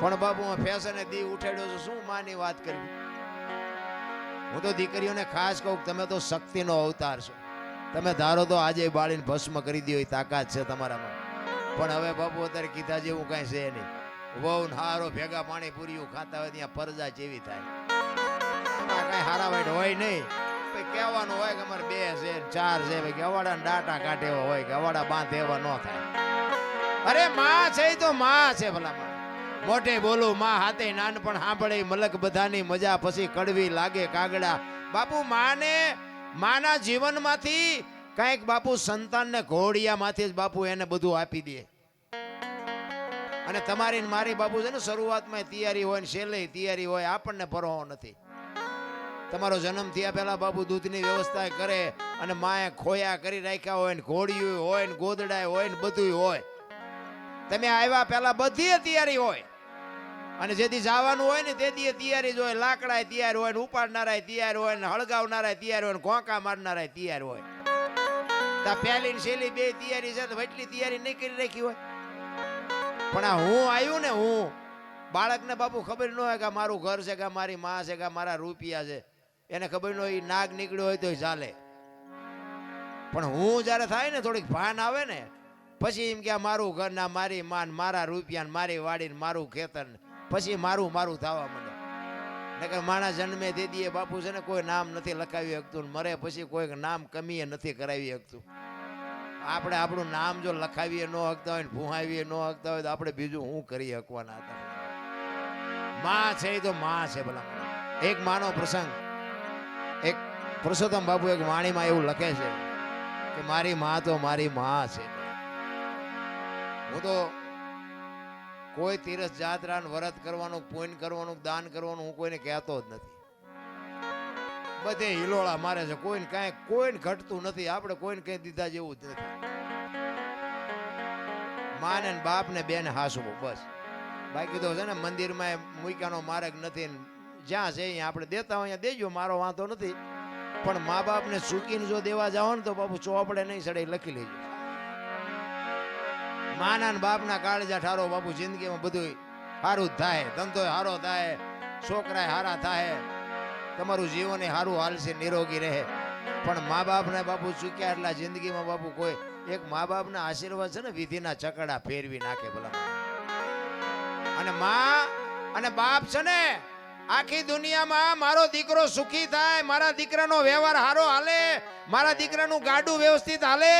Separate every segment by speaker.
Speaker 1: પણ બાપુ હું ફેશને દી ઉઠાડ્યો છું, શું માની વાત કરવી. હું તો દીકરીઓને ખાસ કહું, તમે તો શક્તિનો અવતાર છો. તમે ધારો તો આજે બાળીને ભસ્મ કરી દો, એ તાકાત છે તમારામાં. પણ હવે બાપુ અત્યારે કીધા જેવું કઈ છે નહીં. વહુ હારો ભેગા પાણી પૂરીઓ ખાતા હોય ત્યાં પરજા જેવી થાય. એમાં કઈ હારા વાઈટ હોય નહીં. કહેવાનું હોય કે અમારે 2 છે 4 છે, ભાઈ ગવાડા ડાટા કાઢે એવા હોય કે ગવાડા બાંધે એવા ન થાય. અરે માં છે તો માં છે ભલા માં. મોઢે બોલું માં હાથે નાનપણ સાંભળે મલક બધાની મજા પછી કડવી લાગે કાગડા. બાપુ માના જીવનમાંથી કઈક બાપુ સંતાનને ઘોડિયામાંથી જ બાપુ એને બધું આપી દે. અને તમારી મારી બાપુ છે ને શરૂઆતમાં તૈયારી હોય ને છેલ્લે તૈયારી હોય, આપણને પરવાહ નથી. તમારો જન્મ થયા પહેલા બાપુ દૂધની વ્યવસ્થા કરે અને માએ ખોયા કરી રાખ્યા હોય ને ઘોડિયું હોય ને ગોદડા હોય ને બધું હોય. તમે આવ્યા પહેલા બધી તૈયારી હોય અને જેથી જવાનું હોય ને તેથી તૈયારી જ હોય. લાકડા તૈયાર હોય ને ઉપાડનારા તૈયાર હોય ને હળગાવનારા તૈયાર હોય ને ઘોંકા મારનારા તૈયાર હોય. તા પહેલી ને છેલ્લી 2 તૈયારી છે તો એટલી તૈયારી નહીં કરી રાખી હોય. પણ આ હું આવ્યું ને, હું બાળકને બાપુ ખબર ન હોય કે મારું ઘર છે કે મારી માં છે કે મારા રૂપિયા છે. એને ખબર ન હોય નાગ નીકળ્યો હોય તો ચાલે. પણ હું જયારે થાય ને થોડીક ભાન આવે ને પછી એમ કે મારું ઘર ના મારી માન મારા રૂપિયા ને મારી વાડી ને મારું ખેતર ને પછી મારું થવા માંડે. નકર માણસ જન્મે તે દીએ બાપુ છે ને કોઈ નામ નથી લખાવી શકતું, મરે પછી કોઈ નામ કમીએ નથી કરાવી શકતું. આપણે આપણું નામ જો લખાવીએ ન શકતા હોય ને ભૂહાવીએ ન શકતા હોય તો આપણે બીજું શું કરી શકવાના હતા. માં છે તો માં છે ભલા. એક માનો પ્રસંગ, એક પુરુષોત્તમ બાપુ એક વાણીમાં એવું લખે છે કે મારી માં તો મારી માં છે. હું તો કોઈ તીરથ જાત્રા વ્રત કરવાનું, પુણ્ય કરવાનું, દાન કરવાનું હું કોઈને કહેતો જ નથી. બધે હિલોળા મારે છે, કોઈને ઘટતું નથી. આપણે કોઈને કઈ દીધા જેવું જ નથી. માને ને બાપ ને બેન હાસવું બસ. બાકી તો છે ને મંદિરમાં મૂક્યાનો માર્ગ નથી. જ્યાં છે અહીંયા આપણે દેતા હોય અહીંયા દેજો, મારો વાંધો નથી. પણ મા બાપ ને ચૂકીને જો દેવા જાઓ ને તો બાપુ ચોપડે નહીં સડે, લખી લેજો. માના બાપના કાળજા ઠારો બાપુ જિંદગીમાં બધું સારું જ થાય. ધંધો સારો થાય, છોકરા સારા થાય, તમારું જીવન સારું હાલશે, નિરોગી રહે. પણ મા બાપને બાપુ ચૂક્યા એટલા જિંદગીમાં બાપુ કોઈ એક મા બાપના આશીર્વાદ છે ને વિધિના ચકડા ફેરવી નાખે ભલા. અને મા અને બાપ છે ને આખી દુનિયામાં મારો દીકરો સુખી થાય, મારા દીકરાનો વ્યવહાર સારો હાલે, મારા દીકરાનું ગાડું વ્યવસ્થિત હાલે,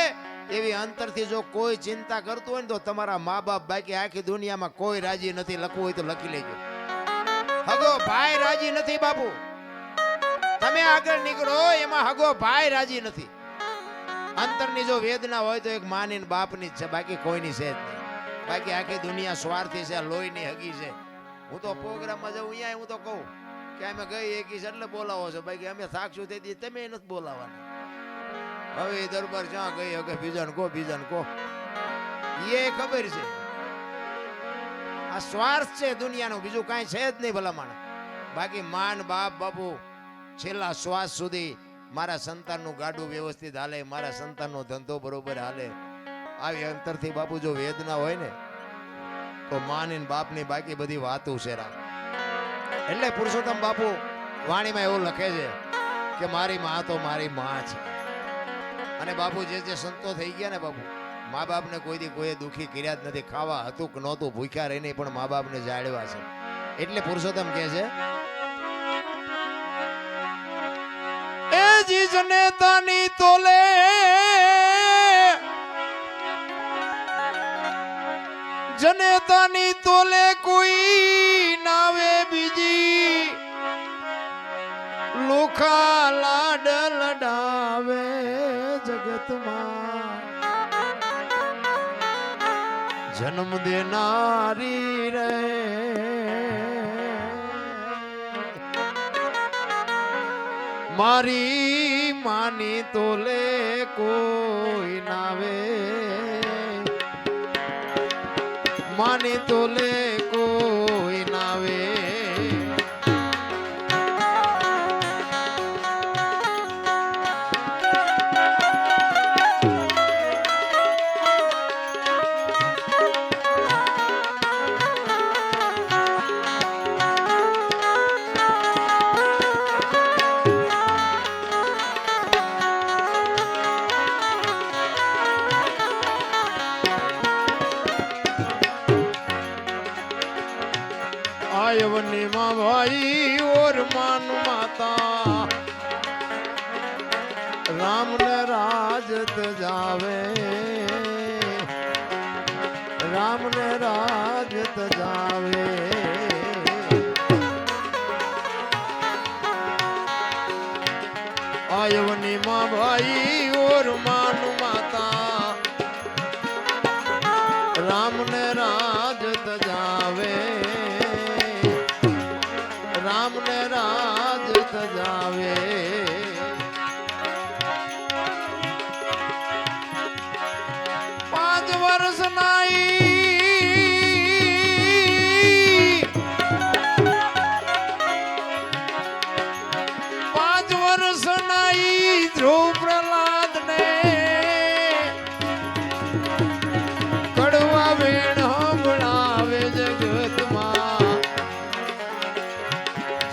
Speaker 1: એવી અંતરથી જો કોઈ ચિંતા કરતું હોય ને તો તમારા મા બાપ બાકી આખી દુનિયામાં કોઈ રાજી નથી. લખવું હોય તો લખી લેજો. હગો ભાઈ રાજી નથી બાપુ. તમે આગળ નીકળો એમાં હગો ભાઈ રાજી નથી. અંતરની જો વેદના હોય તો એક માની ને બાપની જ છે, બાકી કોઈની છે જ નહીં. બાકી આખી દુનિયા સ્વાર્થી છે, લોહીની હગી છે. હું તો પ્રોગ્રામમાં જાઉં અહીંયા હું તો કહું કે અમે ગઈ એકી છે એટલે બોલાવો છો, બાકી અમે થાકશું તેથી તમે નથી બોલાવાના. હવે એ દરબાર જ્યાં ગઈ હવે બીજાને કહો એ ખબર છે આ સ્વાર્થ છે દુનિયાનો, બીજું કાંઈ છે જ નહીં ભલામણ. બાકી માન બાપ બાપુ છેલ્લા શ્વાસ સુધી મારા સંતાનનું ગાડું વ્યવસ્થિત હાલે, મારા સંતાનનો ધંધો બરોબર હાલે. આવી અંતરથી બાપુ જો વેદના હોય ને તો માની બાપની બાકી બધી વાતો છે રામ. એટલે પુરુષોત્તમ બાપુ વાણીમાં એવું લખે છે કે મારી માં તો મારી માં છે. અને બાપુ જે સંતો થઈ ગયા ને બાપુ, મા બાપને કોઈ દુખી કર્યા જ નથી. ખાવા હતું કે નહોતું, ભૂખ્યા રહીને પણ મા બાપને જાળવ્યા છે. એટલે પુરુષોત્તમ કહે છે એ જી જનેતાની તોલે જનેતાની તોલે કોઈ નાવે બીજી, લુખા લાડ લડાવે જગતમાં, જન્મ દેનારી રે મારી માની તોલે કોઈ નાવે, માની તોલે કોઈ નાવે. आयवनी माँ भाई और मान माता राम ने राजत जावे राम ने राजत जावे आयवनी माँ भाई और मान माता राम ने राजत जावे राम ने राजत जावे पांच वर्ष नाई पांच वर्ष नाई ध्रुव प्रहलाद ने कड़वा वेण बढ़ावे जगत मां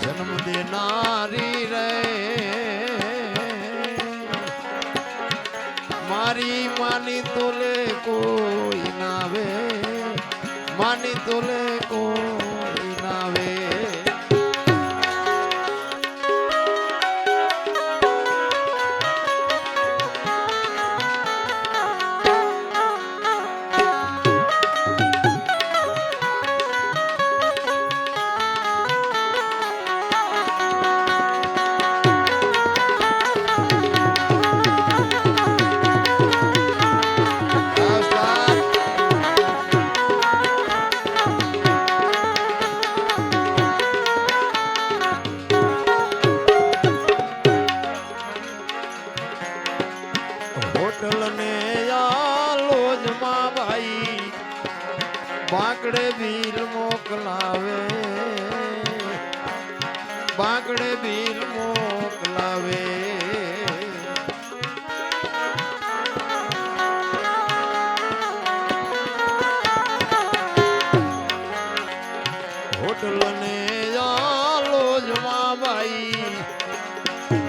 Speaker 1: जन्म देनारी रे मारी मानी तोले कोई नावे मानी तोले कोई नावे होटल ने लोज मां भाई बांकड़े बील मोकलावे बांकड़े बील मोकलावे होटल ने लोज मां भाई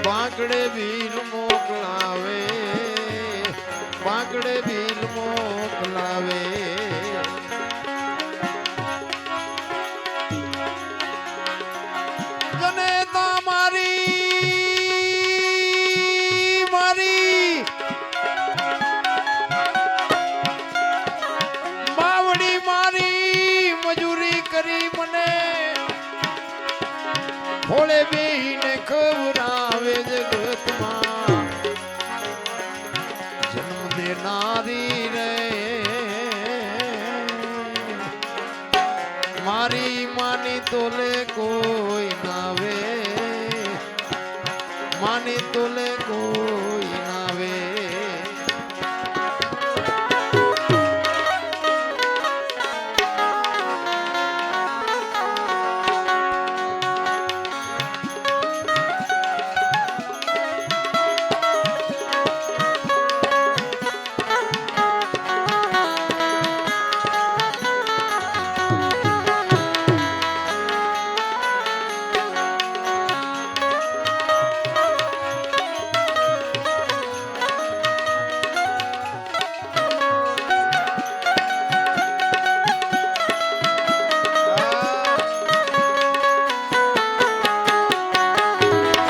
Speaker 1: बांकड़े बील मोकलावे बांकड़े बील मोकलावे जनेता मारी मारी मावड़ी मारी मजूरी करी मने भोले बेही ने खबरावे जगत मां जन्म देनारी रे मारी मानी तोले कोई नावे मानी तोले कोई